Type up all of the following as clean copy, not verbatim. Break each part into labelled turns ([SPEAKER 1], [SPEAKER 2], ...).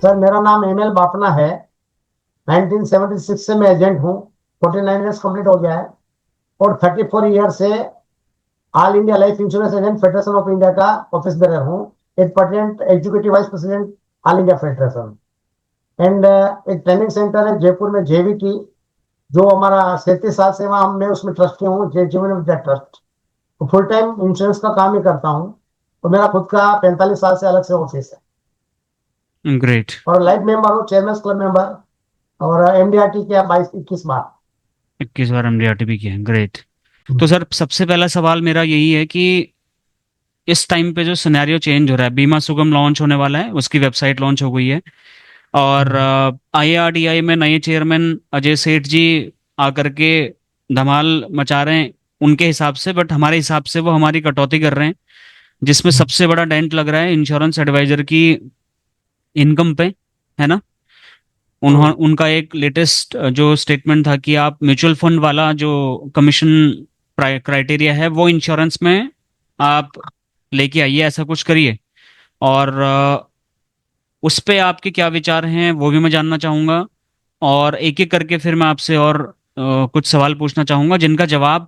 [SPEAKER 1] Sir मेरा नाम ML Bapna है। 1976 से मैं एजेंट हूँ। 49 ईयर्स कंप्लीट हो गया है। और 34 ईयर से all India life insurance agent federation of India का ऑफिस बेरर हूँ। एक president executive vice president all India federation. And एक ट्रेनिंग सेंटर है जयपुर में, जेवीटी, जो हमारा 37 साल से वहाँ मैं उसमें ट्रस्टी हूँ, जीवन विद्या ट्रस्ट। तो फुल टाइम इंश्योरेंस का काम ही करता हूँ। तो मेरा खुद का 45 साल से अलग से ऑफिस है।
[SPEAKER 2] ग्रेट।
[SPEAKER 1] और लाइफ मेंबर हूँ, चेयरमैन क्लब मेंबर। और एमडीआरटी किया 22-21 बार।
[SPEAKER 2] 21 बार एमडीआरटी भी किया है, ग्रेट। तो सर सबसे पहला सवाल मेरा यही है कि इस टाइम पे जो सिनेरियो चेंज हो रहा है, बीमा सुगम लॉन्च होने वाला है, उसकी वेबसाइट लॉन्च हो गई है। और आईआरडीआई में नए चेयरमैन अजय सेठ जी आकर के धमाल मचा रहे हैं उनके हिसाब से, बट हमारे हिसाब से वो हमारी कटौती कर रहे हैं, जिसमें सबसे बड़ा डेंट लग रहा है इंश्योरेंस एडवाइजर की इनकम पे, है ना। उनका एक लेटेस्ट जो स्टेटमेंट था कि आप म्यूचुअल फंड वाला जो कमीशन क्राइटेरिया है वो इंश्योरेंस में आप लेके आइए, ऐसा कुछ करिए। और उस पे आपके क्या विचार हैं वो भी मैं जानना चाहूँगा। और एक एक करके फिर मैं आपसे और कुछ सवाल पूछना चाहूँगा जिनका जवाब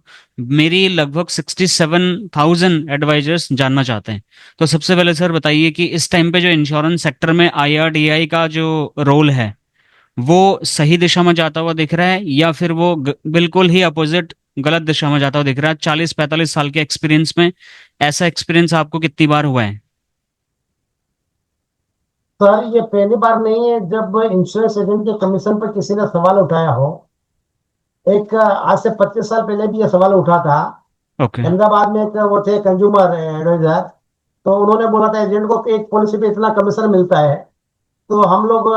[SPEAKER 2] मेरी लगभग 67,000 एडवाइजर्स जानना चाहते हैं। तो सबसे पहले सर बताइए कि इस टाइम पे जो इंश्योरेंस सेक्टर में आईआरडीआई का जो रोल है वो सही दिशा में जाता हुआ दिख रहा है, या फिर वो बिल्कुल ही अपोजिट गलत दिशा में जाता हुआ दिख रहा है। 40-45 साल के एक्सपीरियंस में ऐसा एक्सपीरियंस आपको कितनी बार हुआ है?
[SPEAKER 1] सर ये पहली बार नहीं है जब इंश्योरेंस एजेंट के कमीशन पर किसी ने सवाल उठाया हो। एक आज से 25 साल पहले भी ये सवाल उठा था।
[SPEAKER 2] ओके।
[SPEAKER 1] अहमदाबाद में एक वो थे कंज्यूमर एडवाइजर। तो उन्होंने बोला था एजेंट को कि एक पॉलिसी पे इतना कमीशन मिलता है। तो हम लोग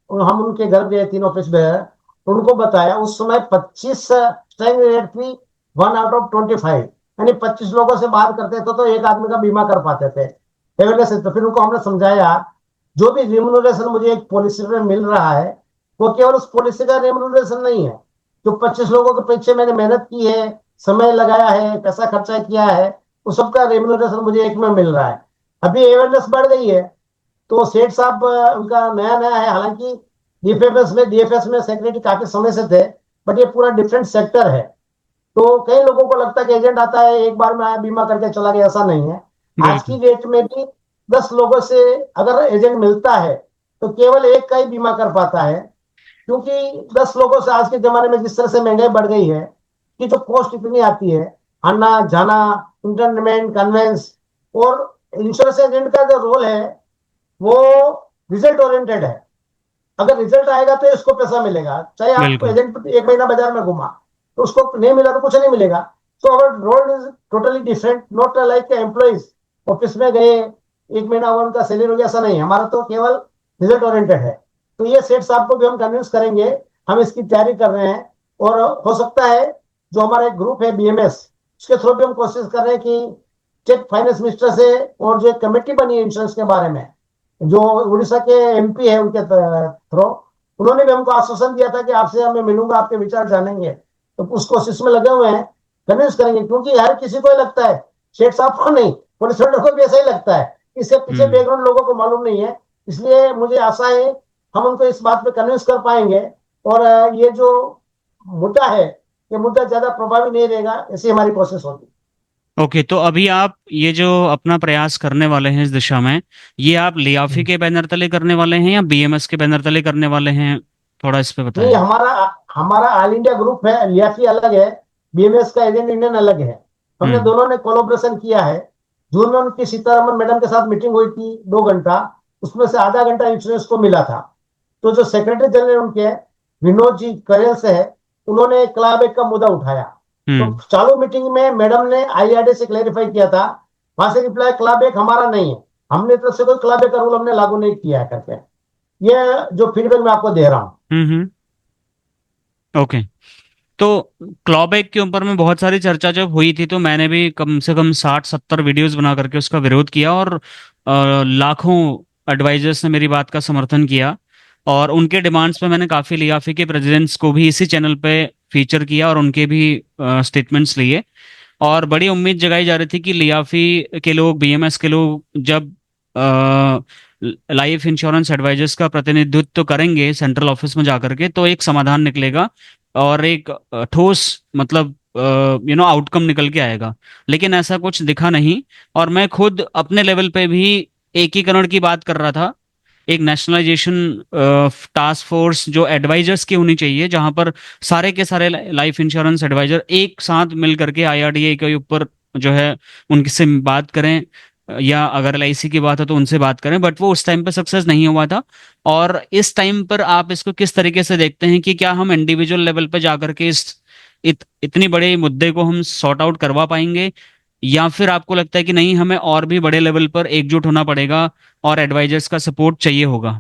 [SPEAKER 1] हम उनके घर गए, तीन ऑफिस में। उनको बताया उस समय 25 स्ट्राइक रेट थी, 1 आउट ऑफ 25। यानी 25 लोगों से बात करते थे तो एक आदमी का बीमा कर पाते थे। अवेयरनेस है। तो फिर उनको हमने समझाया जो भी रिम्यूनरेशन मुझे एक पॉलिसी में मिल रहा है वो केवल उस पॉलिसी का रिम्यूनरेशन नहीं है। जो 25 लोगों के पीछे मैंने मेहनत की है, समय लगाया है, पैसा खर्चा किया है, उस सबका रिम्यूनरेशन मुझे एक में मिल रहा है। अभी अवेयरनेस बढ़ गई है। तो सेठ साहब उनका नया नया है, हालांकि डीएफएस में सेक्रेटरी काफी समय से थे। बट ये पूरा डिफरेंट सेक्टर है। तो कई लोगों को लगता है कि एजेंट आता है एक बार में आया बीमा करके चला गया, ऐसा नहीं है। आज की
[SPEAKER 2] बिल्कुल।
[SPEAKER 1] डेट में भी 10 लोगों से अगर एजेंट मिलता है तो केवल एक का ही बीमा कर पाता है। क्योंकि 10 लोगों से आज के जमाने में जिस तरह से महंगाई बढ़ गई है कि जो कॉस्ट इतनी आती है, आना जाना, इंटरनेट कन्वेंस। और इंश्योरेंस एजेंट का जो रोल है वो रिजल्ट ओरिएंटेड है। अगर रिजल्ट आएगा तो इसको पैसा मिलेगा, चाहे आप
[SPEAKER 2] बिल्कुल।
[SPEAKER 1] एजेंट एक महीना बाजार में घुमा तो उसको नहीं मिला तो कुछ नहीं मिलेगा। So our role is totally different, not like employees office में गए, एक महीना हुआ उनका सैलरी हो गया, ऐसा नहीं है। हमारा तो केवल रिजल्ट ओरिएंटेड है। तो ये सेठ साहब को भी हम कन्विंस करेंगे। हम इसकी तैयारी कर रहे हैं। और हो सकता है जो हमारा एक ग्रुप है बीएमएस, उसके थ्रू भी हम कोशिश कर रहे हैं कि स्टेट फाइनेंस मिनिस्टर से, और जो एक कमेटी बनी है इंश्योरेंस के बारे में, जो उड़ीसा के एमपी है उनके थ्रू, उन्होंने भी हमको आश्वासन दिया था कि आपसे मैं मिलूंगा, आपके विचार जानेंगे। तो उस कोशिश में लगे हुए हैं, कन्विंस करेंगे। क्योंकि हर किसी को ही लगता है, शेख साहब को नहीं, पुलिस वालों को भी ऐसा ही लगता है। इससे पीछे
[SPEAKER 2] हम्म।
[SPEAKER 1] बैकग्राउंड लोगों को मालूम नहीं है। इसलिए मुझे आशा है हम उनको इस बात पे कन्विंस कर पाएंगे। और ये जो मुद्दा है, ये मुद्दा ज्यादा प्रभावी नहीं रहेगा, ऐसी हमारी कोशिश होगी।
[SPEAKER 2] ओके, तो अभी आप ये जो अपना प्रयास करने वाले हैं इस दिशा में, ये आप लियाफी के बैनर तले करने वाले हैं या बीएमएस के बैनर तले करने वाले हैं? थोड़ा इस पे
[SPEAKER 1] नहीं,
[SPEAKER 2] बताएं।
[SPEAKER 1] हमारा हमारा ऑल इंडिया ग्रुप है, लियाफी अलग है, बीएमएस का एजेंट इंडियन अलग है। हमने
[SPEAKER 2] हम्म।
[SPEAKER 1] दोनों ने कोलोब्रेशन किया है। जून में उनकी सीतारमन मैडम के साथ मीटिंग हुई थी 2 घंटा। उसमें से आधा घंटा इंश्योरेंस को मिला था। तो जो सेक्रेटरी जनरल उनके विनोद जी करेल से है, उन्होंने क्लब एक का मुद्दा उठाया। तो
[SPEAKER 2] हम्म।
[SPEAKER 1] चालू मीटिंग में मैडम ने आईआरडी से क्लेरिफाई किया था। वहां से रिप्लाई, क्लब एक हमारा नहीं है, हमने तरफ से कोई क्लब एक का रूल हमने लागू नहीं किया है करके। ये जो फीडबैक मैं आपको दे रहा हूँ।
[SPEAKER 2] हम्म। ओके। तो क्लॉबैक के ऊपर में बहुत सारी चर्चा जब हुई थी तो मैंने भी कम से कम 60-70 वीडियोस बना करके उसका विरोध किया, और लाखों एडवाइजर्स ने मेरी बात का समर्थन किया। और उनके डिमांड्स पे मैंने काफ़ी लियाफी के प्रेसिडेंट्स को भी इसी चैनल पे फीचर किया और उनके भी स्टेटमेंट्स लिए। और बड़ी उम्मीद जगाई जा रही थी कि लियाफी के लोग, बीएमएस के लोग जब लाइफ इंश्योरेंस एडवाइजर्स का प्रतिनिधित्व करेंगे सेंट्रल ऑफिस में जाकर के, तो एक समाधान निकलेगा और एक ठोस मतलब आउटकम निकल के आएगा। लेकिन ऐसा कुछ दिखा नहीं। और मैं खुद अपने लेवल पे भी एकीकरण की बात कर रहा था। एक नेशनलाइजेशन टास्क फोर्स जो एडवाइजर्स की होनी चाहिए, जहां पर सारे के सारे लाइफ इंश्योरेंस एडवाइजर एक साथ मिल करके आईआरडीए के ऊपर जो है उनसे से बात करें, या अगर एलआईसी की बात है तो उनसे बात करें। बट वो उस टाइम पर सक्सेस नहीं हुआ था। और इस टाइम पर आप इसको किस तरीके से देखते हैं कि क्या हम इंडिविजुअल लेवल पर जाकर के इतनी बड़े मुद्दे को हम सॉर्ट आउट करवा पाएंगे, या फिर आपको लगता है कि नहीं, हमें और भी बड़े लेवल पर एकजुट होना पड़ेगा और एडवाइजर्स का सपोर्ट चाहिए होगा?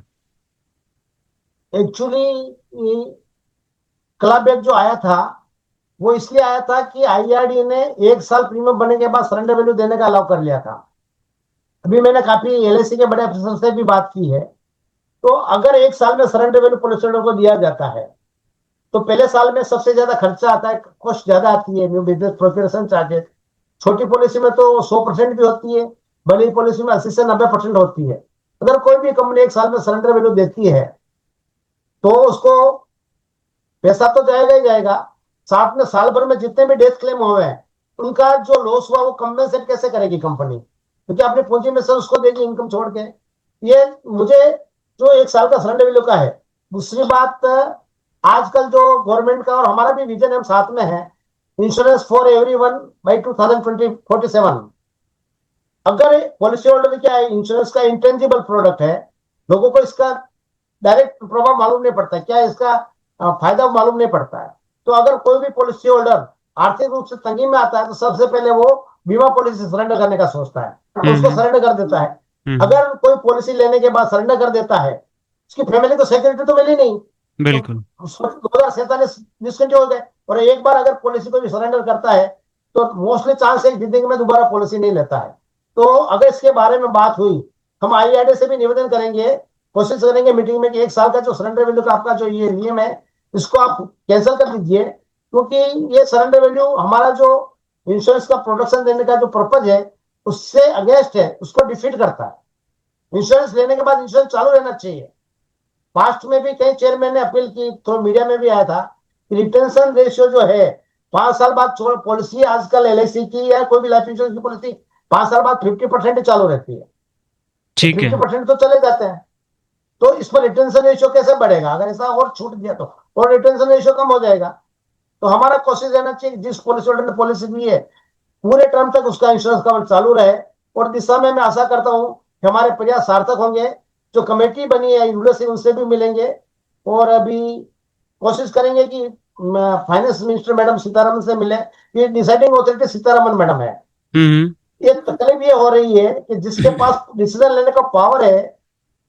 [SPEAKER 1] एक्चुअली क्लब एक जो आया था, वो इसलिए आया था कि आईआरडी ने 1 साल प्रीमियम बनने के बाद सरेंडर वैल्यू देने का अलाउ कर लिया था। अभी मैंने काफी एलआईसी के बड़े अफसर से भी बात की है। तो अगर 1 साल में सरेंडर वैल्यू पॉलिसी होल्डर को दिया जाता है, तो पहले साल में सबसे ज्यादा खर्चा आता है, कॉस्ट ज्यादा आती है, न्यू बिजनेस प्रोक्योरेशन चार्जेस। छोटी पॉलिसी में तो 100% भी होती है, बड़ी पॉलिसी में 80 से 90% होती है। अगर कोई भी कंपनी 1 साल में सरेंडर वैल्यू देती है, तो उसको पैसा तो जाएगा ही जाएगा, साथ में साल भर में जितने भी डेथ क्लेम हुए हैं उनका जो लॉस हुआ वो कंपेंसेट कैसे करेगी कंपनी, क्योंकि अपनी पूंजी में से उसको देगी इनकम छोड़ के। ये मुझे जो 1 साल का सरेंडर वैल्यू का है। दूसरी बात, आजकल जो गवर्नमेंट का और हमारा भी विजन हम साथ में है, इंश्योरेंस फॉर एवरीवन बाय 2047। अगर पॉलिसी होल्डर क्या है, इंश्योरेंस का इंटेंजिबल प्रोडक्ट है, लोगों को इसका डायरेक्ट प्रभाव मालूम नहीं पड़ता, क्या इसका फायदा मालूम नहीं पड़ता है। तो अगर कोई भी पॉलिसी होल्डर आर्थिक रूप से तंगी में आता है, तो सबसे पहले वो बीमा पॉलिसी सरेंडर करने का सोचता है और उसको
[SPEAKER 2] हम्म।
[SPEAKER 1] सरेंडर कर देता है।
[SPEAKER 2] हम्म।
[SPEAKER 1] अगर कोई पॉलिसी लेने के बाद सरेंडर कर देता है, उसकी फैमिली को सिक्योरिटी तो मिली नहीं, तो
[SPEAKER 2] बिल्कुल।
[SPEAKER 1] 2047 डिस्कंटिन्यू हो गए। और एक बार अगर पॉलिसी को भी सरेंडर करता है, तो मोस्टली चांस है जिंदगी में दोबारा पॉलिसी नहीं लेता है। तो अगर इसके बारे में बात हुई, हम आईआरडी से भी निवेदन करेंगे, कोशिश करेंगे मीटिंग में कि 1 साल का जो सरेंडर वैल्यू का आपका जो ये नियम है, इसको आप कैंसिल कर दीजिए। क्योंकि ये सरेंडर वैल्यू हमारा जो इंश्योरेंस का प्रोडक्शन देने का जो पर्पज है, उससे अगेंस्ट है, उसको डिफीट करता है। इंश्योरेंस लेने के बाद इंश्योरेंस चालू रहना चाहिए। पास्ट में भी कई चेयरमैन ने अपील की, तो मीडिया में भी आया था कि रिटेंशन रेशियो जो है, 5 साल बाद पॉलिसी, आजकल एलआईसी की या कोई भी लाइफ इंश्योरेंस की पॉलिसी 5 साल बाद 50% ही चालू रहती है, तो
[SPEAKER 2] ठीक है।
[SPEAKER 1] 50% तो चले जाते हैं। तो इस पर रिटेंशन रेशियो कैसे बढ़ेगा, अगर ऐसा और छूट दिया तो और रिटेंशन रेशियो कम हो जाएगा। तो हमारा कोशिश रहना चाहिए, जिस पॉलिसी होल्डर ने पॉलिसी दी है पूरे टर्म तक उसका इंश्योरेंस कवर चालू रहे। और दिशा में मैं आशा करता हूं कि हमारे प्रयास सार्थक होंगे। जो कमेटी बनी है यूनिवर्सिटी, उनसे भी मिलेंगे और अभी कोशिश करेंगे कि फाइनेंस मिनिस्टर मैडम सीतारमन से मिले। ये डिसाइडिंग अथॉरिटी सीतारमन मैडम है।
[SPEAKER 2] हम्म।
[SPEAKER 1] ये तकलीफ ये हो रही है कि जिसके पास डिसीजन लेने का पावर है,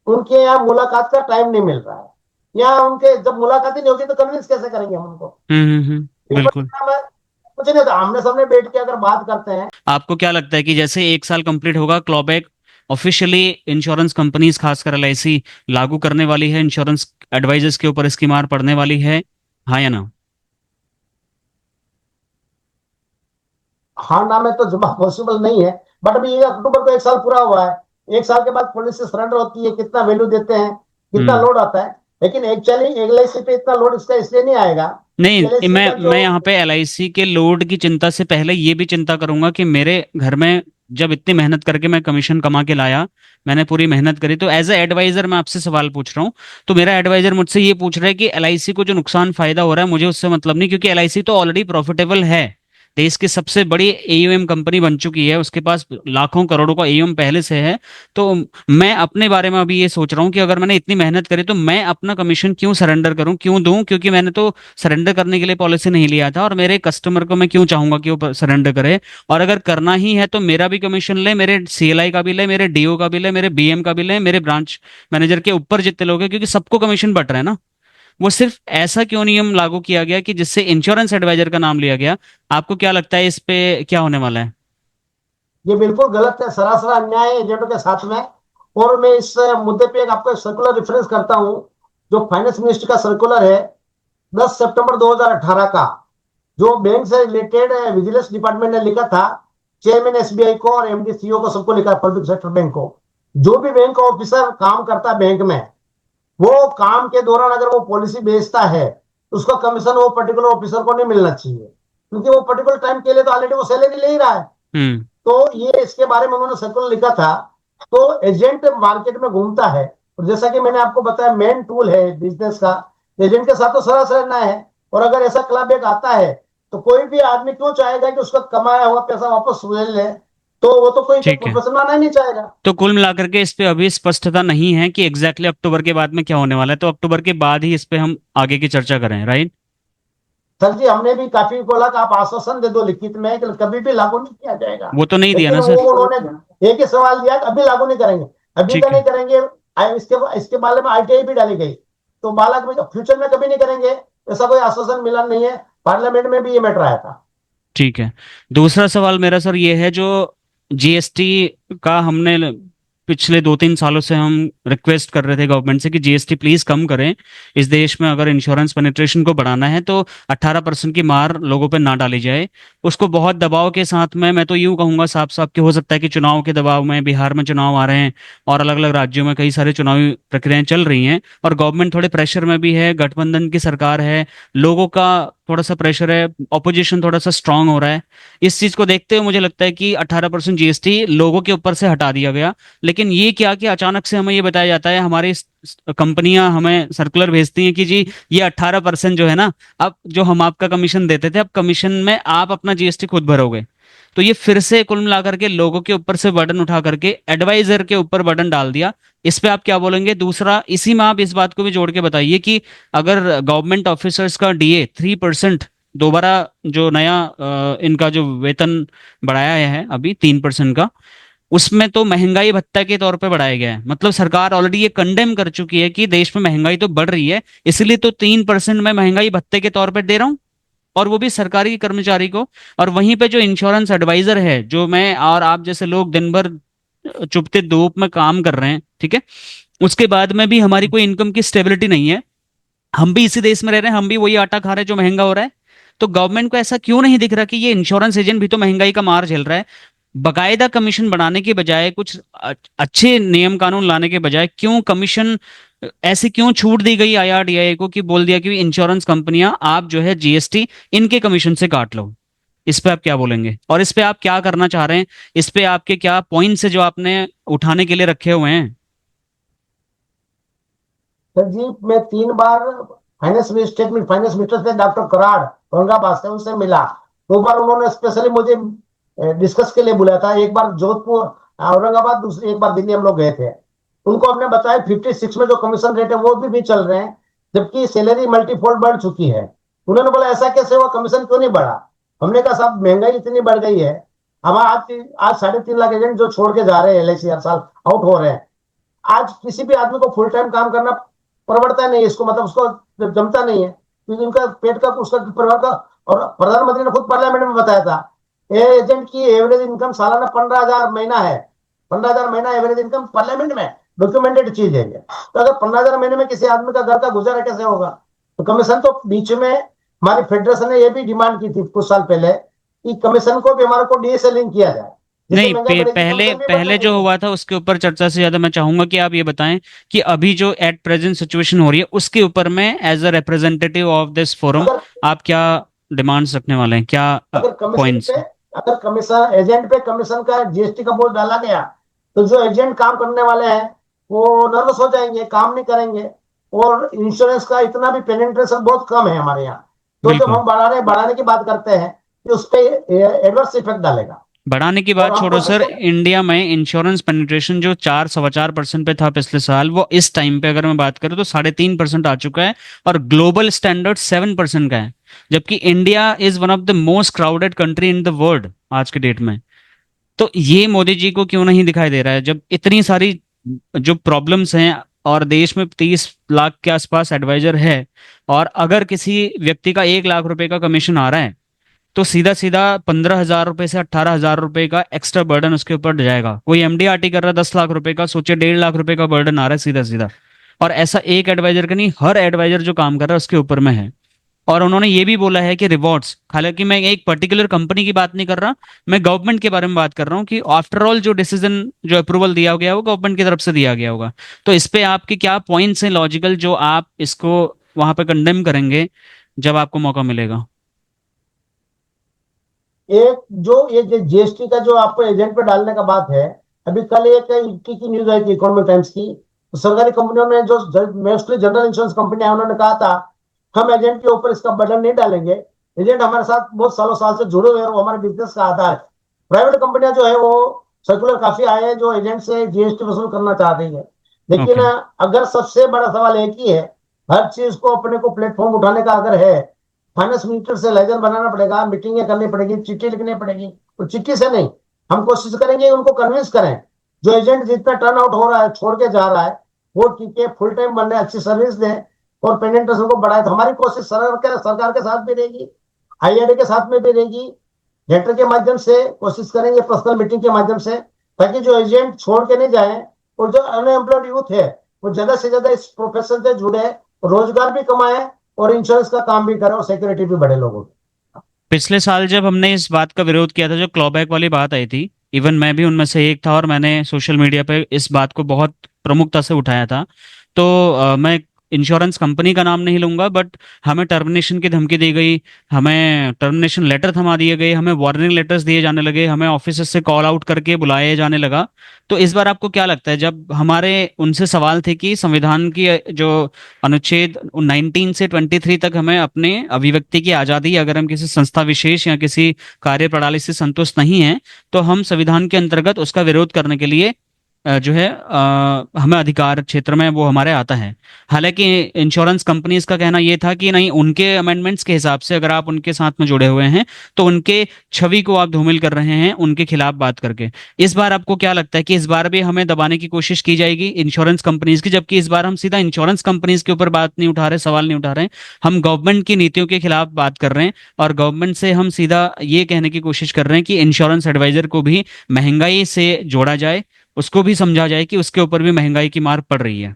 [SPEAKER 1] उनके यहाँ मुलाकात का टाइम नहीं मिल रहा है। यहाँ उनके जब मुलाकात ही नहीं होगी तो कन्विंस कैसे करेंगे हम उनको।
[SPEAKER 2] बिल्कुल।
[SPEAKER 1] कुछ नहीं था, आमने सामने बैठ के अगर बात करते हैं।
[SPEAKER 2] आपको क्या लगता है कि जैसे एक साल कंप्लीट होगा, क्लॉबैक ऑफिशियली इंश्योरेंस कंपनीज खासकर एलआईसी लागू करने वाली है, इंश्योरेंस एडवाइजर्स के ऊपर इसकी मार पड़ने वाली है, हाँ या ना?
[SPEAKER 1] हाँ ना में तो जमा पॉसिबल नहीं है। बट अभी ये अक्टूबर को 1 साल पूरा हुआ है। 1 साल के बाद पॉलिसी सरेंडर होती है, कितना वैल्यू देते हैं, कितना
[SPEAKER 2] हम्म।
[SPEAKER 1] लोड आता है। लेकिन एक्चुअली एलआईसी पे इतना लोड इसका इसलिए नहीं आएगा।
[SPEAKER 2] नहीं,
[SPEAKER 1] एलआईसी
[SPEAKER 2] मैं
[SPEAKER 1] का जो
[SPEAKER 2] मैं यहाँ पे एलआईसी के लोड की चिंता से पहले ये भी चिंता करूंगा कि मेरे घर में जब इतनी मेहनत करके मैं कमीशन कमा के लाया, मैंने पूरी मेहनत करी, तो एज ए एडवाइजर मैं आपसे सवाल पूछ रहा हूँ। तो मेरा एडवाइजर मुझसे ये पूछ रहा है कि एलआईसी को जो नुकसान फायदा हो रहा है मुझे उससे मतलब नहीं, क्योंकि एलआईसी तो ऑलरेडी प्रॉफिटेबल है, देश की सबसे बड़ी एयूएम कंपनी बन चुकी है, उसके पास लाखों करोड़ों का एयूएम पहले से है। तो मैं अपने बारे में अभी ये सोच रहा हूँ कि अगर मैंने इतनी मेहनत करी तो मैं अपना कमीशन क्यों सरेंडर करूं, क्यों दूं? क्योंकि मैंने तो सरेंडर करने के लिए पॉलिसी नहीं लिया था, और मेरे कस्टमर को मैं क्यों चाहूंगा कि वो सरेंडर करे? और अगर करना ही है तो मेरा भी कमीशन ले, मेरे सीएलआई का भी ले, मेरे डीओ का भी ले, मेरे बीएम का भी ले, मेरे ब्रांच मैनेजर के ऊपर जितने लोग हैं, क्योंकि सबको कमीशन बट रहा है ना। वो सिर्फ ऐसा क्यों नियम लागू किया गया कि जिससे इंश्योरेंस एडवाइजर का नाम लिया गया? आपको क्या लगता है इस पे क्या होने वाला है?
[SPEAKER 1] ये बिल्कुल गलत है, सरासर अन्याय है एजेंटों के साथ में। और मैं इस मुद्दे पे एक आपको सर्कुलर रेफरेंस करता हूं, जो फाइनेंस मिनिस्टर का सर्कुलर है 10 सितंबर 2018 का, जो बैंक से रिलेटेड विजिलेंस डिपार्टमेंट ने लिखा था, चेयरमैन एसबीआई को और एमडी सीईओ को, सबको लिखा, पब्लिक सेक्टर बैंक को। जो भी बैंक ऑफिसर काम करता है बैंक में, वो काम के दौरान अगर वो पॉलिसी बेचता है, उसका कमीशन वो पर्टिकुलर ऑफिसर को नहीं मिलना चाहिए, क्योंकि वो पर्टिकुलर टाइम के लिए तो ऑलरेडी वो सैलरी ले ही रहा है।
[SPEAKER 2] हम्म।
[SPEAKER 1] तो ये इसके बारे में उन्होंने सर्कुलर लिखा था। तो एजेंट मार्केट में घूमता है, और जैसा कि मैंने आपको बताया मेन टूल है बिजनेस का, एजेंट के साथ तो सरस रहना है। और अगर ऐसा क्लब एक आता है, तो कोई भी आदमी क्यों चाहेगा कि उसका कमाया हुआ पैसा वापस ले ले? तो वो तो कोई
[SPEAKER 2] ठीक है।
[SPEAKER 1] प्रोफेशन आना ही नहीं चाहेगा।
[SPEAKER 2] तो कुल मिलाकर के इस पे अभी स्पष्टता नहीं है कि एग्जैक्टली अक्टूबर के बाद में क्या होने वाला है, तो अक्टूबर के बाद ही इस पे हम आगे की चर्चा करें, राइट?
[SPEAKER 1] सर जी, हमने भी काफी बोला कि आप आश्वासन दे दो लिखित में कि कभी भी लागू नहीं किया जाएगा,
[SPEAKER 2] वो तो नहीं दिया
[SPEAKER 1] लेकिन
[SPEAKER 2] ना
[SPEAKER 1] वो
[SPEAKER 2] सर।
[SPEAKER 1] उन्होंने एक ही सवाल दिया कि अभी लागू नहीं करेंगे, अभी
[SPEAKER 2] ठीक
[SPEAKER 1] तो
[SPEAKER 2] है।
[SPEAKER 1] नहीं करेंगे। इसके इसके बारे में आरटीआई भी डाली गई, तो बालक में फ्यूचर में कभी नहीं करेंगे, ऐसा कोई आश्वासन मिला नहीं है। पार्लियामेंट में भी ये मैटर आया था।
[SPEAKER 2] ठीक है। दूसरा सवाल मेरा सर ये है, जो जीएसटी का हमने पिछले 2-3 सालों से हम रिक्वेस्ट कर रहे थे गवर्नमेंट से कि जीएसटी प्लीज कम करें। इस देश में अगर इंश्योरेंस पेनिट्रेशन को बढ़ाना है तो 18% की मार लोगों पे ना डाली जाए। उसको बहुत दबाव के साथ में, मैं तो यूं कहूंगा साफ साफ कि हो सकता है कि चुनाव के दबाव में, बिहार में चुनाव आ रहे हैं और अलग अलग राज्यों में कई सारे चुनावी प्रक्रियाएं चल रही हैं और गवर्नमेंट थोड़े प्रेशर में भी है, गठबंधन की सरकार है, लोगों का थोड़ा सा प्रेशर है, ऑपोजिशन थोड़ा सा स्ट्रांग हो रहा है। इस चीज को देखते हुए मुझे लगता है कि 18% जीएसटी लोगों के ऊपर से हटा दिया गया। लेकिन ये क्या कि अचानक से हमें ये बताया जाता है, हमारी कंपनियां हमें सर्कुलर भेजती हैं कि जी ये 18% जो है ना, अब जो हम आपका कमीशन देते थे, अब कमीशन में आप अपना जीएसटी खुद भरोगे। तो ये फिर से कुल मिलाकर के लोगों के ऊपर से बर्डन उठा करके एडवाइजर के ऊपर बर्डन डाल दिया। इस पे आप क्या बोलेंगे? दूसरा, इसी में आप इस बात को भी जोड़ के बताइए कि अगर गवर्नमेंट ऑफिसर्स का डीए 3% दोबारा, जो नया इनका जो वेतन बढ़ाया है अभी 3% का, उसमें तो महंगाई भत्ता के तौर पे बढ़ाया गया है। मतलब सरकार ऑलरेडी ये कंडेम कर चुकी है कि देश में महंगाई तो बढ़ रही है, इसलिए तो 3% मैं महंगाई भत्ते के तौर पे दे रहा हूँ, और वो भी सरकारी कर्मचारी को। और वहीं पे जो इंश्योरेंस एडवाइजर है, जो मैं और आप जैसे लोग दिन भर चुभते धूप में काम कर रहे हैं, ठीक है, उसके बाद में भी हमारी कोई इनकम की स्टेबिलिटी नहीं है, हम भी इसी देश में रह रहे हैं, हम भी वही आटा खा रहे हैं जो महंगा हो रहा है। तो गवर्नमेंट को ऐसा क्यों नहीं दिख रहा कि ये इंश्योरेंस एजेंट भी तो महंगाई का मार झेल रहा है? बकायदा कमीशन बढ़ाने के बजाय, कुछ अच्छे नियम कानून लाने के बजाय, क्यों कमीशन ऐसे क्यों छूट दी गई आईआरडीआई को कि बोल दिया कि इंश्योरेंस कंपनियां आप जो है जीएसटी इनके कमीशन से काट लो? इस पे आप क्या बोलेंगे और इस पे आप क्या करना चाह रहे हैं? इस पे आपके क्या पॉइंट्स है जो आपने उठाने के लिए रखे हुए हैं?
[SPEAKER 1] सर जी, मैं 3 बार फाइनेंस मिनिस्टर, स्टेट में फाइनेंस मिनिस्टर थे डॉक्टर कराड़, औरंगाबाद से, उनसे मिला। 2 बार उन्होंने स्पेशली मुझे डिस्कस के लिए बुलाया था। एक बार जोधपुर, औरंगाबाद, दूसरी एक बार दिल्ली हम लोग गए थे। उनको हमने बताया 56 में जो कमीशन रेट है वो भी चल रहे हैं, जबकि सैलरी मल्टीफोल्ड बढ़ चुकी है। उन्होंने बोला ऐसा कैसे हुआ, कमीशन क्यों नहीं बढ़ा? हमने कहा साहब, महंगाई इतनी बढ़ गई है। हम आज 3.5 लाख एजेंट जो छोड़ के जा रहे हैं एलआईसी, हर साल आउट हो रहे हैं। आज किसी भी आदमी को फुल टाइम काम करना प्रवृत्ता नहीं है, इसको मतलब उसको जमता नहीं है, क्योंकि उनका पेट का, उसका परिवार का। और प्रधानमंत्री ने खुद पार्लियामेंट में बताया था, एजेंट की एवरेज इनकम सालाना 15,000 महीना है। 15,000 महीना एवरेज इनकम, पार्लियामेंट में डॉक्यूमेंटेड चीज है ये। तो अगर 15,000 महीने में किसी आदमी का घर का गुजारा कैसे होगा? तो कमीशन तो बीच में हमारी फेडरेशन ने यह भी डिमांड की थी कुछ साल पहले कि कमीशन को भी हमारे को डीए से लिंक किया जाए, जिससे
[SPEAKER 2] नहीं,
[SPEAKER 1] महंगाई बढ़ेगी,
[SPEAKER 2] पहले
[SPEAKER 1] कमीशन भी
[SPEAKER 2] पहले जो
[SPEAKER 1] बढ़ेंगे।
[SPEAKER 2] हुआ था उसके ऊपर चर्चा से ज्यादा मैं चाहूंगा कि आप ये बताएं कि अभी जो एट प्रेजेंट सिचुएशन हो रही है उसके ऊपर में as a representative of this forum
[SPEAKER 1] अगर
[SPEAKER 2] आप क्या डिमांड्स रखने वाले हैं, क्या
[SPEAKER 1] अगर कमीशन
[SPEAKER 2] पॉइंट्स?
[SPEAKER 1] पे अगर कमीशन एजेंट पे कमीशन का जीएसटी का बोझ डाला गया, तो जो एजेंट काम करने वाले हैं वो नर्वस हो जाएंगे, काम नहीं करेंगे। और इंश्योरेंस का इतना भी पेनिट्रेशन बहुत कम है हमारे यहाँ। तो जब
[SPEAKER 2] बिल्कुल।
[SPEAKER 1] हम बढ़ाने की बात करते हैं, तो उस पर एडवर्स इफेक्ट डालेगा।
[SPEAKER 2] बढ़ाने की
[SPEAKER 1] और
[SPEAKER 2] बात
[SPEAKER 1] हम
[SPEAKER 2] छोड़ो
[SPEAKER 1] कोशिश
[SPEAKER 2] सर,
[SPEAKER 1] करें।
[SPEAKER 2] इंडिया में इंश्योरेंस पेनिट्रेशन जो 4-4.25% पे था पिछले साल, वो इस टाइम पे अगर मैं बात करूँ तो 3.5% आ चुका है, और ग्लोबल स्टैंडर्ड 7% का है। जबकि India is one of the most crowded country in the world आज के डेट में। तो ये मोदी जी को क्यों नहीं दिखाई दे रहा है, जब इतनी सारी जो प्रॉब्लम्स हैं और देश में 30 लाख के आसपास एडवाइजर है, और अगर किसी व्यक्ति का 1 लाख रुपए का कमीशन आ रहा है, तो सीधा सीधा 15,000 रुपए से 18,000 रुपए का एक्स्ट्रा बर्डन उसके ऊपर जाएगा। कोई एमडीआरटी कर रहा है 10 लाख रुपए का, सोचे 1.5 लाख रुपए का बर्डन आ रहा है सीधा सीधा। और ऐसा एक एडवाइजर का नहीं, हर एडवाइजर जो काम कर रहा है उसके ऊपर में है। और उन्होंने ये भी बोला है कि रिवॉर्ड्स, हालांकि मैं एक पर्टिकुलर कंपनी की बात नहीं कर रहा, मैं गवर्नमेंट के बारे में बात कर रहा हूँ कि आफ्टर ऑल जो डिसीजन, जो अप्रूवल दिया गया वो गवर्नमेंट की तरफ से दिया गया होगा। तो इस पे आपके क्या पॉइंट्स हैं लॉजिकल, जो आप इसको वहां पे कंडेम करेंगे जब आपको मौका मिलेगा?
[SPEAKER 1] एक जो ये जीएसटी का जो आपको एजेंट पे डालने का बात है, अभी कल एक इक्की की न्यूज आई थी इकोनॉमिक टाइम्स की। तो सरकारी कंपनियों में जो मोस्टली जनरल इंश्योरेंस कंपनी है, उन्होंने कहा था हम एजेंट के ऊपर इसका बर्डन नहीं डालेंगे। एजेंट हमारे साथ बहुत सालों साल से जुड़े हुए हैं और वो हमारे बिजनेस का आधार है। प्राइवेट कंपनियां जो है वो सर्कुलर काफी आए हैं जो एजेंट से जीएसटी वसूल करना चाह रही है। लेकिन
[SPEAKER 2] ओके।
[SPEAKER 1] अगर सबसे बड़ा सवाल एक ही है, हर चीज को अपने को प्लेटफॉर्म उठाने का अगर है, फाइनेंस मिनिस्टर से लेजर बनाना पड़ेगा, मीटिंगें करनी पड़ेगी, चिट्ठी लिखनी पड़ेगी। तो चिट्ठी से नहीं, हम कोशिश करेंगे उनको कन्विंस करें, जो एजेंट जितना टर्न आउट हो रहा है छोड़ के जा रहा है वो ठीक है, फुल टाइम बनने, अच्छी सर्विस दें और पेनेंटेशन को बढ़ाए। तो हमारी कोशिश सरकार के साथ भी रहेगी, आईआरडी के साथ में भी रहेगी, लेटर के माध्यम से कोशिश करेंगे, पर्सनल मीटिंग के माध्यम से, ताकि जो एजेंट छोड़ के नहीं जाए और जो अनएम्प्लॉयड यूथ है वो ज्यादा से ज्यादा इस प्रोफेशन से जुड़े, रोजगार भी कमाए और इंश्योरेंस का काम भी करें और सिक्योरिटी भी बढ़े लोगों की।
[SPEAKER 2] पिछले साल जब हमने इस बात का विरोध किया था, जो क्लॉबैक वाली बात आई थी, इवन मैं भी उनमें से एक था, और मैंने सोशल मीडिया पे इस बात को बहुत प्रमुखता से उठाया था। तो मैं इंश्योरेंस कंपनी का नाम नहीं लूंगा, बट हमें टर्मिनेशन की धमकी दी गई, हमें टर्मिनेशन लेटर थमा दिए गए, हमें वार्निंग लेटर्स दिए जाने लगे, हमें ऑफिस से कॉल आउट करके बुलाया जाने लगा। तो इस बार आपको क्या लगता है, जब हमारे उनसे सवाल थे कि संविधान की जो अनुच्छेद 19 से 23 तक हमें अपने अभिव्यक्ति की आज़ादी, अगर हम किसी संस्था विशेष या किसी कार्य प्रणाली से संतुष्ट नहीं हैं, तो हम संविधान के अंतर्गत उसका विरोध करने के लिए जो है हमें अधिकार क्षेत्र में वो हमारे आता है। हालांकि इंश्योरेंस कंपनीज का कहना ये था कि नहीं, उनके अमेंडमेंट्स के हिसाब से अगर आप उनके साथ में जुड़े हुए हैं तो उनके छवि को आप धूमिल कर रहे हैं उनके खिलाफ बात करके। इस बार आपको क्या लगता है कि इस बार भी हमें दबाने की कोशिश की जाएगी इंश्योरेंस कंपनीज की, जबकि इस बार हम सीधा इंश्योरेंस कंपनीज के ऊपर बात नहीं उठा रहे, सवाल नहीं उठा रहे, हम गवर्नमेंट की नीतियों के खिलाफ बात कर रहे हैं, और गवर्नमेंट से हम सीधा ये कहने की कोशिश कर रहे हैं कि इंश्योरेंस एडवाइजर को भी महंगाई से जोड़ा जाए, उसको भी समझा जाए कि उसके ऊपर भी महंगाई की मार पड़ रही है।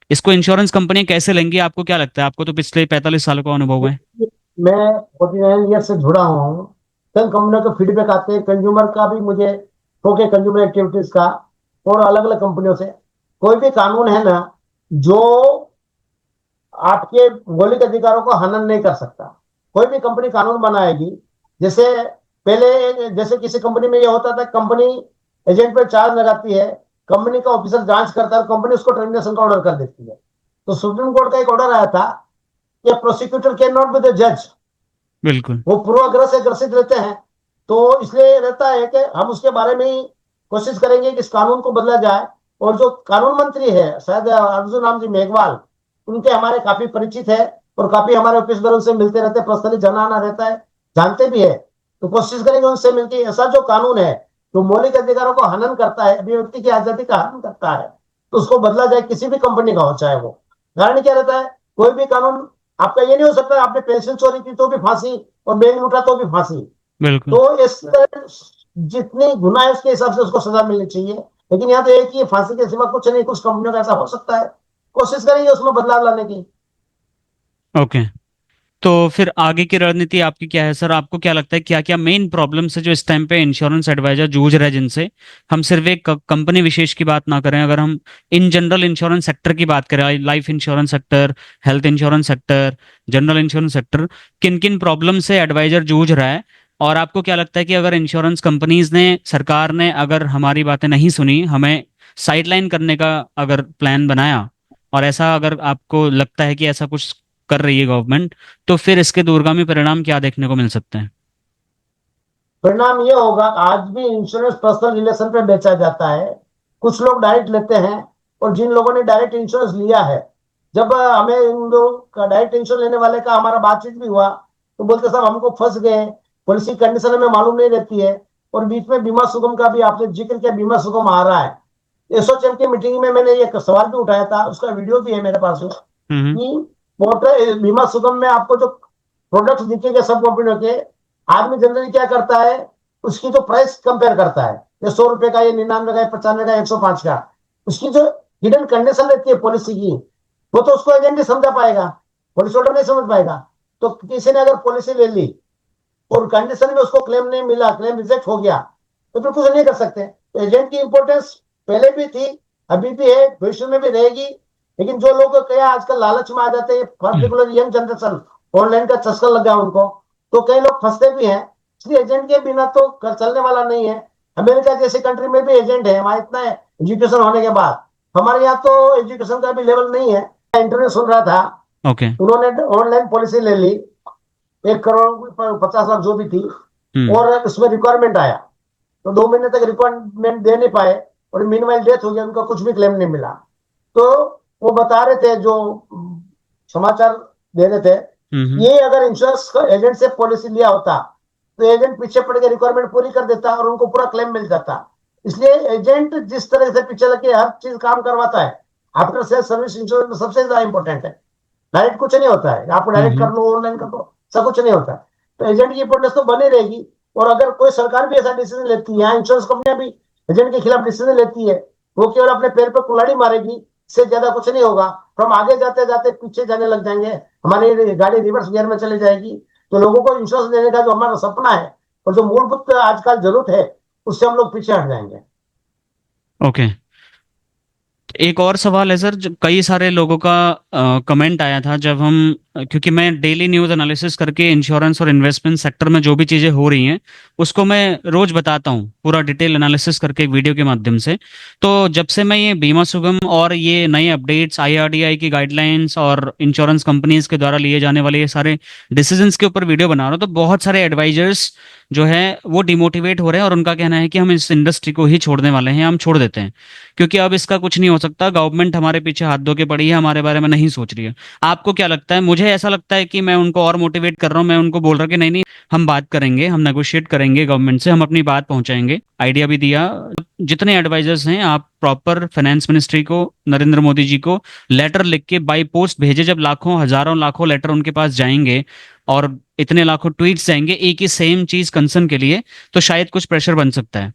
[SPEAKER 2] इसको इंश्योरेंस कंपनी कैसे लेंगी, आपको क्या लगता है? आपको तो पिछले 45 साल का अनुभव है।
[SPEAKER 1] मैं 49 ईयर से जुड़ा हुआ हूँ। कई कंपनियों के फीडबैक आते हैं, कंज्यूमर का भी मुझे शौक है, कंज्यूमर एक्टिविटीज का, और अलग अलग कंपनियों से। कोई भी कानून है ना जो आपके मौलिक अधिकारों को हनन नहीं कर सकता। कोई भी कंपनी कानून बनाएगी, जैसे पहले जैसे किसी कंपनी में यह होता था, कंपनी एजेंट पर चार्ज लगाती है, कंपनी का ऑफिसर जांच करता है, कंपनी उसको टर्मिनेशन का ऑर्डर कर देती है। तो सुप्रीम कोर्ट का एक ऑर्डर आया था कि prosecutor can not be the जज,
[SPEAKER 2] बिल्कुल।
[SPEAKER 1] वो पूर्वाग्रह से ग्रसित रहते हैं। तो इसलिए रहता है कि हम उसके बारे में ही कोशिश करेंगे कि इस कानून को बदला जाए। और जो कानून मंत्री है शायद अर्जुन राम जी मेघवाल, उनके हमारे काफी परिचित है और काफी हमारे ऑफिस में उनसे मिलते रहते हैं, पर्सनली जाना आना रहता है, जानते भी है। तो कोशिश करेंगे उनसे मिलकर ऐसा जो कानून है जो मौलिक अधिकारों को हनन करता है, अभिव्यक्ति की आजादी का हनन करता है, तो उसको बदला जाए, किसी भी कंपनी का हो चाहे वो। कारण क्या रहता है, कोई भी कानून आपका ये नहीं हो सकता आपने पेंशन चोरी की तो भी फांसी और बैंक लूटा तो भी फांसी।
[SPEAKER 2] बिल्कुल।
[SPEAKER 1] तो इस जितनी गुना है उसके हिसाब से उसको सजा मिलनी चाहिए। लेकिन यहाँ तो एक ही फांसी के सिवा कुछ नहीं, कुछ कंपनियों का ऐसा हो सकता है, कोशिश करेंगे उसमें बदलाव लाने की।
[SPEAKER 2] ओके। तो फिर आगे की रणनीति आपकी क्या है सर? आपको क्या लगता है क्या क्या मेन प्रॉब्लम्स है जो इस टाइम पे इंश्योरेंस एडवाइजर जूझ रहे हैं, जिनसे हम सिर्फ एक कंपनी विशेष की बात ना करें, अगर हम इन जनरल इंश्योरेंस सेक्टर की बात करें, life insurance sector, health insurance sector, general insurance sector, किन किन प्रॉब्लम से एडवाइजर जूझ रहा है? और आपको क्या लगता है कि अगर इंश्योरेंस कंपनीज ने, सरकार ने अगर हमारी बातें नहीं सुनी, हमें साइडलाइन करने का अगर प्लान बनाया, और ऐसा अगर आपको लगता है कि ऐसा कुछ कर रही है गवर्नमेंट, तो फिर इसके दूरगामी परिणाम क्या देखने को मिल सकते हैं?
[SPEAKER 1] परिणाम ये होगा, आज भी इंश्योरेंस पर्सनल रिलेशन पे बेचा जाता है। कुछ लोग डायरेक्ट लेते हैं, और जिन लोगों ने डायरेक्ट इंश्योरेंस लिया है, जब हमें इन लोगों का डायरेक्ट इंश्योरेंस लेने वाले का हमारा बातचीत भी हुआ, तो बोलते साहब हमको फंस गए, पॉलिसी कंडीशन हमें मालूम नहीं रहती है। और बीच में बीमा सुगम का भी आपने जिक्र किया, बीमा सुगम आ रहा है। एसोचैम की मीटिंग में मैंने एक सवाल भी उठाया था, उसका वीडियो भी है मेरे पास,
[SPEAKER 2] हम्म।
[SPEAKER 1] कि मोटर बीमा सुगम में आपको जो प्रोडक्ट दिखेंगे सब कंपनियों के, आदमी जनरली क्या करता है, उसकी जो प्राइस कंपेयर करता है, ये 100 रुपए का, ये 99 का, ये 95 का, 105 का, उसकी जो हिडन कंडीशन रहती है पॉलिसी की, वो तो उसको एजेंट नहीं समझा पाएगा, पॉलिसी होल्डर नहीं समझ पाएगा। तो किसी ने अगर पॉलिसी ले ली और कंडीशन में उसको क्लेम नहीं मिला, क्लेम रिजेक्ट हो गया, तो फिर कुछ नहीं कर सकते। तो एजेंट की इंपॉर्टेंस पहले भी थी, अभी भी है, भविष्य में भी रहेगी। लेकिन जो लोग क्या आजकल लालच में आ जाते हैं, पर्टिकुलर यंग जनरेशन, ऑनलाइन का चस्का लगा उनको, तो कई लोग फंसते भी हैं। इसलिए एजेंट के बिना तो चलने वाला नहीं है। अमेरिका जैसे कंट्री में भी एजेंट है, वहां इतना एजुकेशन होने के बाद। हमारे यहाँ तो एजुकेशन का भी लेवल नहीं है। इंटरव्यू सुन रहा था,
[SPEAKER 2] ओके।
[SPEAKER 1] उन्होंने ऑनलाइन पॉलिसी ले ली, 1 करोड़ 50 लाख जो भी थी,
[SPEAKER 2] हम्म।
[SPEAKER 1] और उसमें रिक्वायरमेंट आया, तो 2 महीने तक रिक्वायरमेंट दे नहीं पाए, और मीनवाइल डेथ हो गया, उनका कुछ भी क्लेम नहीं मिला। तो वो बता रहे थे, जो समाचार दे रहे थे,
[SPEAKER 2] हम्म।
[SPEAKER 1] ये अगर इंश्योरेंस एजेंट से पॉलिसी लिया होता तो एजेंट पीछे पड़ के रिक्वायरमेंट पूरी कर देता और उनको पूरा क्लेम मिल जाता। इसलिए एजेंट जिस तरह से पीछे लगे हर चीज काम करवाता है, आफ्टर सेल सर्विस इंश्योरेंस में सबसे ज्यादा इंपॉर्टेंट है। डायरेक्ट कुछ नहीं होता है, आप डायरेक्ट कर
[SPEAKER 2] हम्म।
[SPEAKER 1] लो, ऑनलाइन कर लो, सब कुछ नहीं होता है। तो एजेंट की इंपॉर्टेंस तो बनी रहेगी। और अगर कोई सरकार भी ऐसा डिसीजन लेती है, यहाँ इंश्योरेंस कंपनियां भी एजेंट के खिलाफ डिसीजन लेती है, वो केवल अपने पैर पर कुल्हाड़ी मारेगी, इससे ज्यादा कुछ नहीं होगा। तो हम आगे जाते जाते पीछे जाने लग जाएंगे, हमारी गाड़ी रिवर्स गियर में चली जाएगी। तो लोगों को इंश्योरेंस देने का जो हमारा सपना है और जो मूलभूत आजकल जरूरत है, उससे हम लोग पीछे हट जाएंगे।
[SPEAKER 2] ओके। एक और सवाल है सर, जब कई सारे लोगों का कमेंट आया था, जब हम क्योंकि मैं डेली न्यूज़ एनालिसिस करके इंश्योरेंस और इन्वेस्टमेंट सेक्टर में जो भी चीज़ें हो रही हैं उसको मैं रोज बताता हूँ, पूरा डिटेल एनालिसिस करके एक वीडियो के माध्यम से। तो जब से मैं ये बीमा सुगम और ये नए अपडेट्स, आईआरडीआई की गाइडलाइंस और इंश्योरेंस कंपनीज के द्वारा लिए जाने वाले ये सारे डिसीजंस के ऊपर वीडियो बना रहा हूँ, तो बहुत सारे एडवाइजर्स जो है वो डिमोटिवेट हो रहे हैं और उनका कहना है कि हम इस इंडस्ट्री को ही छोड़ने वाले हैं, हम छोड़ देते हैं, क्योंकि अब इसका कुछ नहीं हो सकता, गवर्नमेंट हमारे पीछे हाथ धो के पड़ी है, हमारे बारे में नहीं सोच रही है। आपको क्या लगता है? मुझे ऐसा लगता है कि मैं उनको और मोटिवेट कर रहा हूँ, मैं उनको बोल रहा हूँ कि नहीं नहीं, हम बात करेंगे, हम नेगोशिएट करेंगे गवर्नमेंट से, हम अपनी बात पहुंचाएंगे। आइडिया भी दिया, जितने एडवाइजर्स हैं आप प्रॉपर फाइनेंस मिनिस्ट्री को, नरेंद्र मोदी जी को लेटर लिख के बाई पोस्ट भेजे। जब लाखों हजारों लाखों लेटर उनके पास जाएंगे और इतने लाखों ट्वीट्स जाएंगे एक ही सेम चीज कंसर्न के लिए, तो शायद कुछ प्रेशर बन सकता है।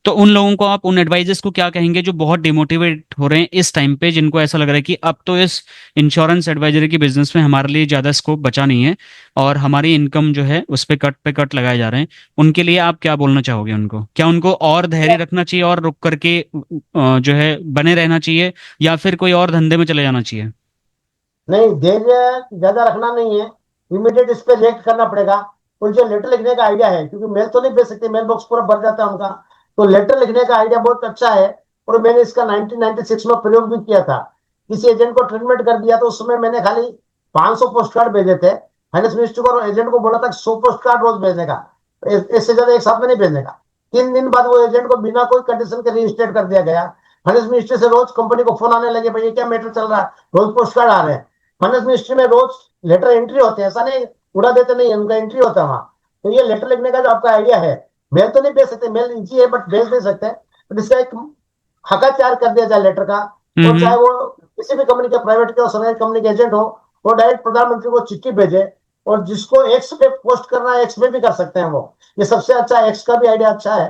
[SPEAKER 2] तो उन लोगों को आप, उन एडवाइजर्स को क्या कहेंगे जो बहुत डिमोटिवेट हो रहे हैं इस टाइम पे, जिनको ऐसा लग रहा है कि अब तो इस इंश्योरेंस एडवाइजरी की बिजनेस में हमारे लिए ज्यादा स्कोप बचा नहीं है और हमारी इनकम जो है उस पे कट लगाए जा रहे हैं? उनके लिए आप क्या बोलना चाहोगे? उनको क्या, उनको और धैर्य रखना चाहिए और रुक करके जो है बने रहना चाहिए, या फिर कोई और धंधे में चले जाना चाहिए?
[SPEAKER 1] नहीं, धैर्य ज्यादा रखना नहीं है, इमीडिएट इस पे रिएक्ट करना पड़ेगा। और जो लेटर लिखने का आइडिया है, क्योंकि मेल तो नहीं भेज सकते, मेल बॉक्स पूरा भर जाता है उनका, तो लेटर लिखने का आइडिया बहुत अच्छा है। और मैंने इसका 1996 में प्रयोग भी किया था। किसी एजेंट को ट्रीटमेंट कर दिया तो उसमें मैंने खाली 500 पोस्ट कार्ड भेजे थे। फाइनेंस मिनिस्टर को एजेंट को बोला था 100 पोस्ट कार्ड रोज भेजने का, इससे ज्यादा एक साथ में नहीं भेजने का। 3 दिन बाद वो एजेंट को बिना कोई कंडीशन के रजिस्ट्रेट कर दिया गया। फाइनेंस मिनिस्टर से रोज कंपनी को फोन आने लगे, भाई ये क्या मैटर चल रहा है, रोज पोस्ट कार्ड आ रहे हैं। फाइनेंस मिनिस्ट्री में रोज लेटर एंट्री होते हैं, ऐसा नहीं उड़ा देते नहीं, उनका एंट्री होता है वहां। तो ये लेटर लिखने का जो आपका आइडिया है, मेल तो नहीं भेज सकते, मेल इजी है बट भेज दे सकते हैं। बट इसका एक हकाचार कर दिया जाए लेटर का, और चाहे
[SPEAKER 2] हम्म।
[SPEAKER 1] वो किसी भी कंपनी का, प्राइवेट के और सरकारी कंपनी के एजेंट हो, वो डायरेक्ट प्रधानमंत्री को चिट्ठी भेजे। और जिसको एक्स पे पोस्ट करना है एक्स पे भी कर सकते हैं वो, ये सबसे अच्छा, एक्स का भी आइडिया अच्छा है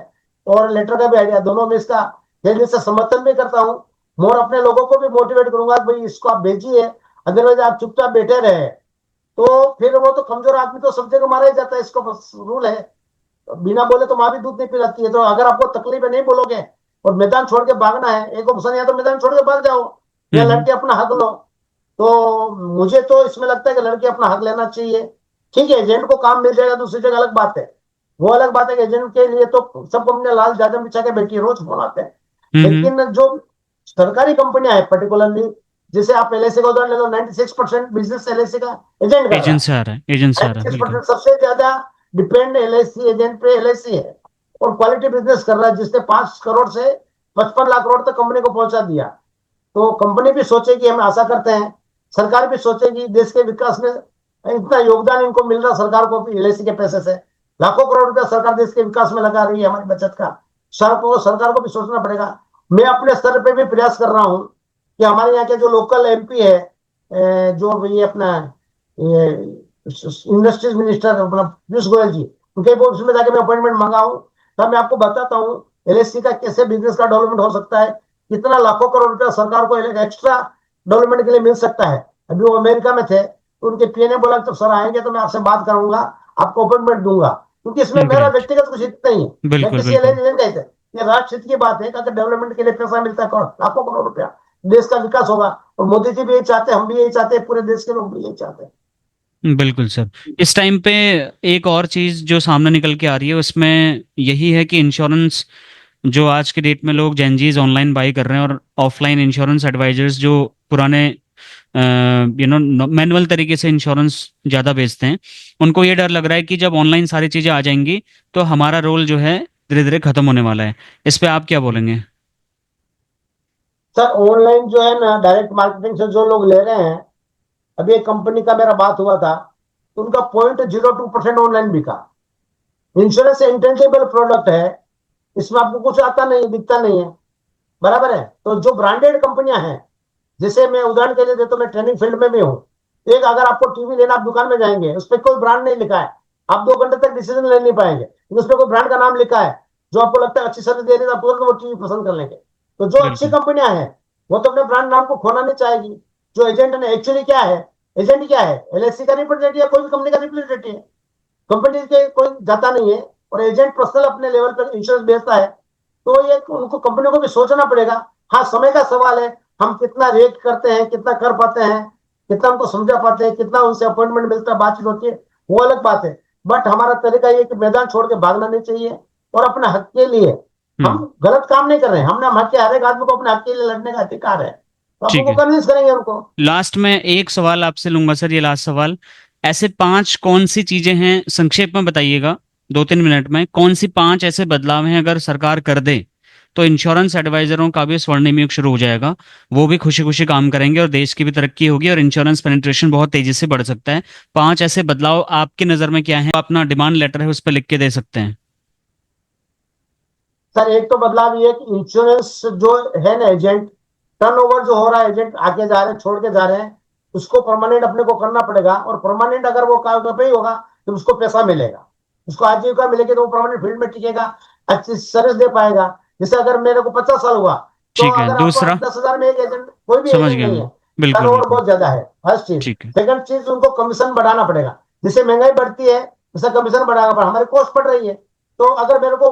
[SPEAKER 1] और लेटर का भी आइडिया, दोनों में इसका दिल से समर्थन भी करता हूँ। मोर अपने लोगों को भी मोटिवेट करूंगा, भाई इसको आप भेजिए। अदरवाइज आप चुपचाप बैठे रहे तो फिर वो तो कमजोर आदमी तो सब जगह मारा ही जाता है, इसको बस रूल है। बिना बोले तो माँ भी दूध नहीं पिलाती है। तो अगर आपको तकलीफ है, नहीं बोलोगे और मैदान छोड़ के भागना है, एक ऑप्शन, या तो मैदान छोड़ के भाग जाओ या
[SPEAKER 2] हम्म।
[SPEAKER 1] लड़के अपना हक लो। तो मुझे तो इसमें लगता है कि लड़के अपना हक लेना चाहिए। ठीक है, एजेंट को काम मिल जाएगा दूसरी जगह, अलग बात है। वो अलग बात है कि एजेंट के लिए तो सब कंपनियां लाल जादम बिछा के बैठी है, रोज फोन आते हैं।
[SPEAKER 2] हम्म।
[SPEAKER 1] लेकिन जो सरकारी कंपनियां हैं पर्टिकुलरली, जैसे आप एलआईसी का उदाहरण ले लो, 96% बिजनेस एलआईसी का एजेंट कर रहा
[SPEAKER 2] एजेंट
[SPEAKER 1] है।
[SPEAKER 2] से आ रहा है, एजेंट से आ रहा है, बिल्कुल।
[SPEAKER 1] 96% सबसे ज्यादा डिपेंड एलआईसी एजेंट पे एलआईसी है। और क्वालिटी बिजनेस कर रहा है, जिसने 5 करोड़ से 55 लाख करोड़ तक कंपनी को पहुंचा दिया। तो कंपनी भी सोचेगी, हम आशा करते हैं, सरकार भी सोचेगी, देश के विकास में इतना योगदान इनको मिल रहा, सरकार को भी एलआईसी के पैसे से लाखों करोड़ रुपया सरकार देश के विकास में लगा रही है, हमारी बचत का। सरकार को भी सोचना पड़ेगा। मैं अपने स्तर पे भी प्रयास कर रहा हूँ कि हमारे यहाँ के जो लोकल एमपी है, जो ये अपना इंडस्ट्रीज मिनिस्टर अपना पीयूष गोयल जी, उनके ऑफिस में जाके मैं अपॉइंटमेंट मांगा हूँ। तब मैं आपको बताता हूँ एलआईसी का कैसे बिजनेस का डेवलपमेंट हो सकता है, कितना लाखों करोड़ रुपया सरकार को एक्स्ट्रा डेवलपमेंट के लिए मिल सकता है। अभी वो अमेरिका में थे, तो उनके पीए ने बोला तो सर आएंगे तो मैं आपसे बात करूंगा, आपको अपॉइंटमेंट दूंगा, क्योंकि इसमें मेरा
[SPEAKER 2] ग्रेट।
[SPEAKER 1] व्यक्तिगत कुछ हित नहीं है। मैं
[SPEAKER 2] बिल्कुल
[SPEAKER 1] किसी
[SPEAKER 2] बिल्कुल।
[SPEAKER 1] एजेंट का हित है, ये राष्ट्र हित की बात है कि अगर डेवलपमेंट के लिए पैसा मिलता है लाखों करोड़ रुपया, देश का विकास होगा। और मोदी जी भी यही चाहते हैं, हम भी यही चाहते हैं, पूरे देश के लोग भी यही चाहते हैं।
[SPEAKER 2] बिल्कुल सर। इस टाइम पे एक और चीज जो सामने निकल के आ रही है उसमें यही है कि इंश्योरेंस, जो आज के डेट में लोग जेनजीज ऑनलाइन बाई कर रहे हैं और ऑफलाइन इंश्योरेंस एडवाइजर्स जो पुराने मैनुअल तरीके से इंश्योरेंस ज़्यादा बेचते हैं, उनको ये डर लग रहा है कि जब ऑनलाइन सारी चीज़ें आ जाएंगी तो हमारा रोल जो है धीरे धीरे खत्म होने वाला है। इस पे आप क्या बोलेंगे?
[SPEAKER 1] सर ऑनलाइन जो है ना, डायरेक्ट मार्केटिंग से जो लोग ले रहे हैं, अभी एक कंपनी का मेरा बात हुआ था, तो उनका 0.02% ऑनलाइन बिका। इंश्योरेंस इंटेंजिबल प्रोडक्ट है, इसमें आपको कुछ आता नहीं, दिखता नहीं है, बराबर है। तो जो ब्रांडेड कंपनियां हैं, जैसे मैं उदाहरण के लिए देता हूं, मैं ट्रेनिंग फील्ड में भी हूँ। एक अगर आपको टीवी लेना, आप दुकान में जाएंगे, उस पर कोई ब्रांड नहीं लिखा है, आप 2 घंटे तक डिसीजन ले नहीं पाएंगे, लेकिन उस पर कोई ब्रांड का नाम लिखा है जो आपको लगता है अच्छी सर्विस दे रही है, आप तुरंत वो टीवी पसंद कर लेंगे। तो जो अच्छी
[SPEAKER 2] बिल्कुल।
[SPEAKER 1] कंपनियां हैं, वो तो अपने ब्रांड नाम को खोना नहीं चाहेगी। जो एजेंट ने एक्चुअली क्या है, एजेंट क्या है, एलआईसी का रिप्रेजेंटेटिव या कोई भी कंपनी का रिप्रेजेंटेटिव है, कंपनी के कोई जाता नहीं है। और एजेंट पर्सनल अपने लेवल पर इंश्योरेंस बेचता है, तो ये उनको कंपनियों को भी सोचना पड़ेगा। हाँ, समय का सवाल है, हम कितना रेट करते हैं, कितना कर पाते हैं, कितना उनको समझा पाते हैं, कितना उनसे अपॉइंटमेंट मिलता है, बातचीत होती है, वो अलग बात है। बट हमारा तरीका ये कि मैदान छोड़ के भागना नहीं चाहिए, और अपने हक के लिए हम
[SPEAKER 2] हम्म।
[SPEAKER 1] गलत काम नहीं कर रहे हैं। हमने हक के, हर एक आदमी को अपने हक के लिए लड़ने का अधिकार है, तो हम
[SPEAKER 2] ठीक
[SPEAKER 1] उनको
[SPEAKER 2] है।
[SPEAKER 1] कन्विंस करेंगे उनको।
[SPEAKER 2] लास्ट में एक सवाल आपसे लूंगा सर, ये लास्ट सवाल। ऐसे पांच कौन सी चीजें हैं, संक्षेप में बताइएगा, 2-3 मिनट में, कौन सी पांच ऐसे बदलाव हैं अगर सरकार कर दे तो इंश्योरेंस एडवाइजरों का भी स्वर्णिम युग शुरू हो जाएगा, वो भी खुशी खुशी काम करेंगे और देश की भी तरक्की होगी और इंश्योरेंस पेनिट्रेशन बहुत तेजी से बढ़ सकता है। पांच ऐसे बदलाव आपकी नजर में क्या है, आप अपना डिमांड लेटर है उस पर लिख के दे सकते हैं।
[SPEAKER 1] सर एक तो बदलाव ये है कि इंश्योरेंस जो है ना, एजेंट टर्नओवर जो हो रहा है, एजेंट आके जा रहे हैं, छोड़ के जा रहे हैं, उसको परमानेंट अपने को करना पड़ेगा। और परमानेंट अगर वो काम पे ही होगा तो उसको पैसा मिलेगा, उसको आजीविका मिलेगी, तो वो परमानेंट फील्ड में टिकेगा, अच्छी सर्विस दे पाएगा। जैसे अगर मेरे को 50 साल हुआ, तो
[SPEAKER 2] ठीक है।
[SPEAKER 1] अगर आपको
[SPEAKER 2] दूसरा?
[SPEAKER 1] 10,000 में एक एजेंट, कोई भी
[SPEAKER 2] समझ
[SPEAKER 1] एजेंट
[SPEAKER 2] गया
[SPEAKER 1] नहीं
[SPEAKER 2] मैं।
[SPEAKER 1] है,
[SPEAKER 2] बिल्कुल
[SPEAKER 1] टर्नओवर
[SPEAKER 2] बिल्कुल।
[SPEAKER 1] बहुत ज्यादा है, फर्स्ट चीज।
[SPEAKER 2] ठीक है।
[SPEAKER 1] सेकंड चीज, उनको कमीशन बढ़ाना पड़ेगा। जैसे महंगाई बढ़ती है, जैसे कमीशन बढ़ाना पड़ा, हमारी कॉस्ट बढ़ रही है। तो अगर मेरे को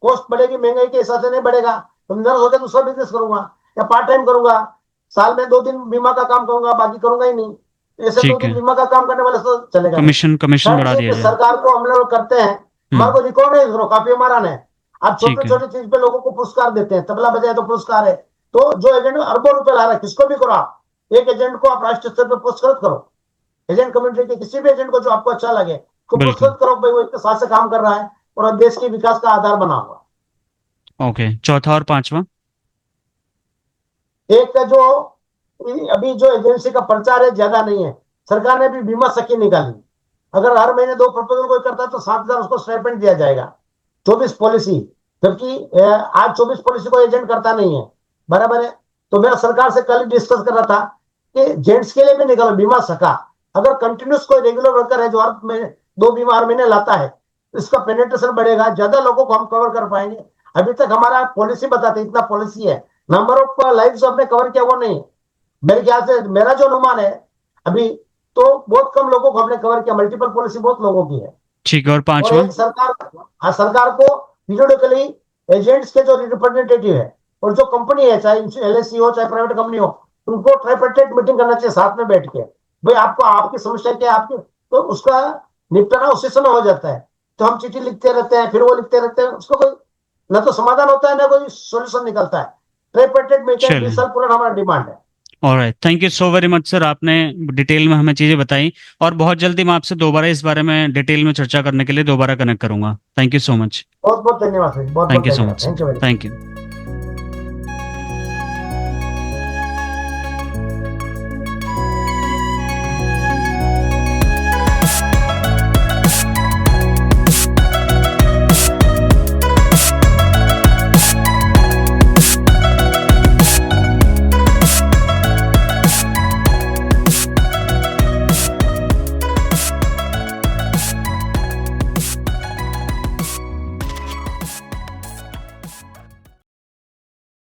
[SPEAKER 1] कॉस्ट बढ़ेगी, महंगाई के हिसाब से नहीं बढ़ेगा, तो मैं नर्स होकर दूसरा बिजनेस करूंगा या पार्ट टाइम करूंगा। साल में 2 दिन बीमा का काम करूंगा, बाकी करूंगा ही नहीं। ऐसे दो
[SPEAKER 2] ठीक
[SPEAKER 1] दिन
[SPEAKER 2] है।
[SPEAKER 1] बीमा का काम करने वाले तो चलेगा नहीं।
[SPEAKER 2] कमीशन कमीशन
[SPEAKER 1] थर्ड
[SPEAKER 2] बढ़ा
[SPEAKER 1] चीज
[SPEAKER 2] दिया
[SPEAKER 1] कि
[SPEAKER 2] जाए।
[SPEAKER 1] सरकार को हम लोग करते हैं, हमारे
[SPEAKER 2] हम्म।
[SPEAKER 1] को रिकॉग्नाइज करो, काफी हमारा है। आप
[SPEAKER 2] ठीक
[SPEAKER 1] छोटे
[SPEAKER 2] है।
[SPEAKER 1] छोटे चीज पे लोगों को पुरस्कार देते हैं, तबला बजाए तो पुरस्कार है। तो जो एजेंट अरबों रुपए ला रहा है, किसको भी करो आप, एक एजेंट को आप राष्ट्रीय स्तर पर पुरस्कृत करो। एजेंट कम्युनिटी के किसी भी एजेंट को जो आपको अच्छा लगे, उसको
[SPEAKER 2] बिल्कुल।
[SPEAKER 1] पुरस्कृत करो, भाई वो इतने साल से काम कर रहा है और देश के विकास का आधार बना हुआ।
[SPEAKER 2] ओके, चौथा और पांचवा?
[SPEAKER 1] एक का जो अभी जो एजेंसी का प्रचार है, ज्यादा नहीं है। सरकार ने भी बीमा सखी निकाली, अगर हर महीने 2 प्रपोजल कोई करता है तो 7,000 उसको स्टाइपेंड दिया जाएगा। 24 पॉलिसी, जबकि आज 24 पॉलिसी को एजेंट करता नहीं है, बराबर है। तो मैं सरकार से कल डिस्कस कर रहा था कि जेंट्स के लिए भी निकालो बीमा सखा। अगर कंटिन्यूस कोई रेगुलर वर्कर है जो हर महीने 2 बीमा हर महीने लाता है, तो इसका पेनिट्रेशन बढ़ेगा, ज्यादा लोगों को हम कवर कर पाएंगे। अभी तक हमारा पॉलिसी बताते इतना पॉलिसी है, नंबर ऑफ लाइफ जो हमने कवर किया वो नहीं है। मेरे ख्याल से, मेरा जो अनुमान है अभी, तो बहुत कम लोगों को हमने कवर किया, मल्टीपल पॉलिसी बहुत लोगों की है।
[SPEAKER 2] ठीक है, और
[SPEAKER 1] और
[SPEAKER 2] पांचवा?
[SPEAKER 1] एक सरकार, हाँ, सरकार को पीरियडिकली एजेंट्स के जो रिप्रेजेंटेटिव है और जो कंपनी है, चाहे एलआईसी हो चाहे प्राइवेट कंपनी हो, उनको ट्राइपेटेट मीटिंग करना चाहिए साथ में बैठ के। भाई आपको आपकी समस्या क्या है आपकी, तो उसका निपटारा उसी समय हो जाता है। तो हम चिट्ठी लिखते रहते हैं, फिर वो लिखते रहते हैं, उसको कोई ना तो समाधान होता है ना कोई सोल्यूशन निकलता है। ट्राइपेटेट मीटिंग
[SPEAKER 2] चलिए।
[SPEAKER 1] विशाल पूर्ण हमारा डिमांड है।
[SPEAKER 2] Alright, thank you so very much sir, आपने डिटेल में हमें चीज़ें बताई। और बहुत जल्दी मैं आपसे दोबारा इस बारे में डिटेल में चर्चा करने के लिए दोबारा कनेक्ट करूंगा। Thank you so much.
[SPEAKER 1] बहुत बहुत धन्यवाद सर, बहुत
[SPEAKER 2] थैंक
[SPEAKER 1] बहुत
[SPEAKER 2] यू सो
[SPEAKER 1] धन्यवाद,
[SPEAKER 2] much sir.
[SPEAKER 1] Thank you very much.
[SPEAKER 2] Thank you.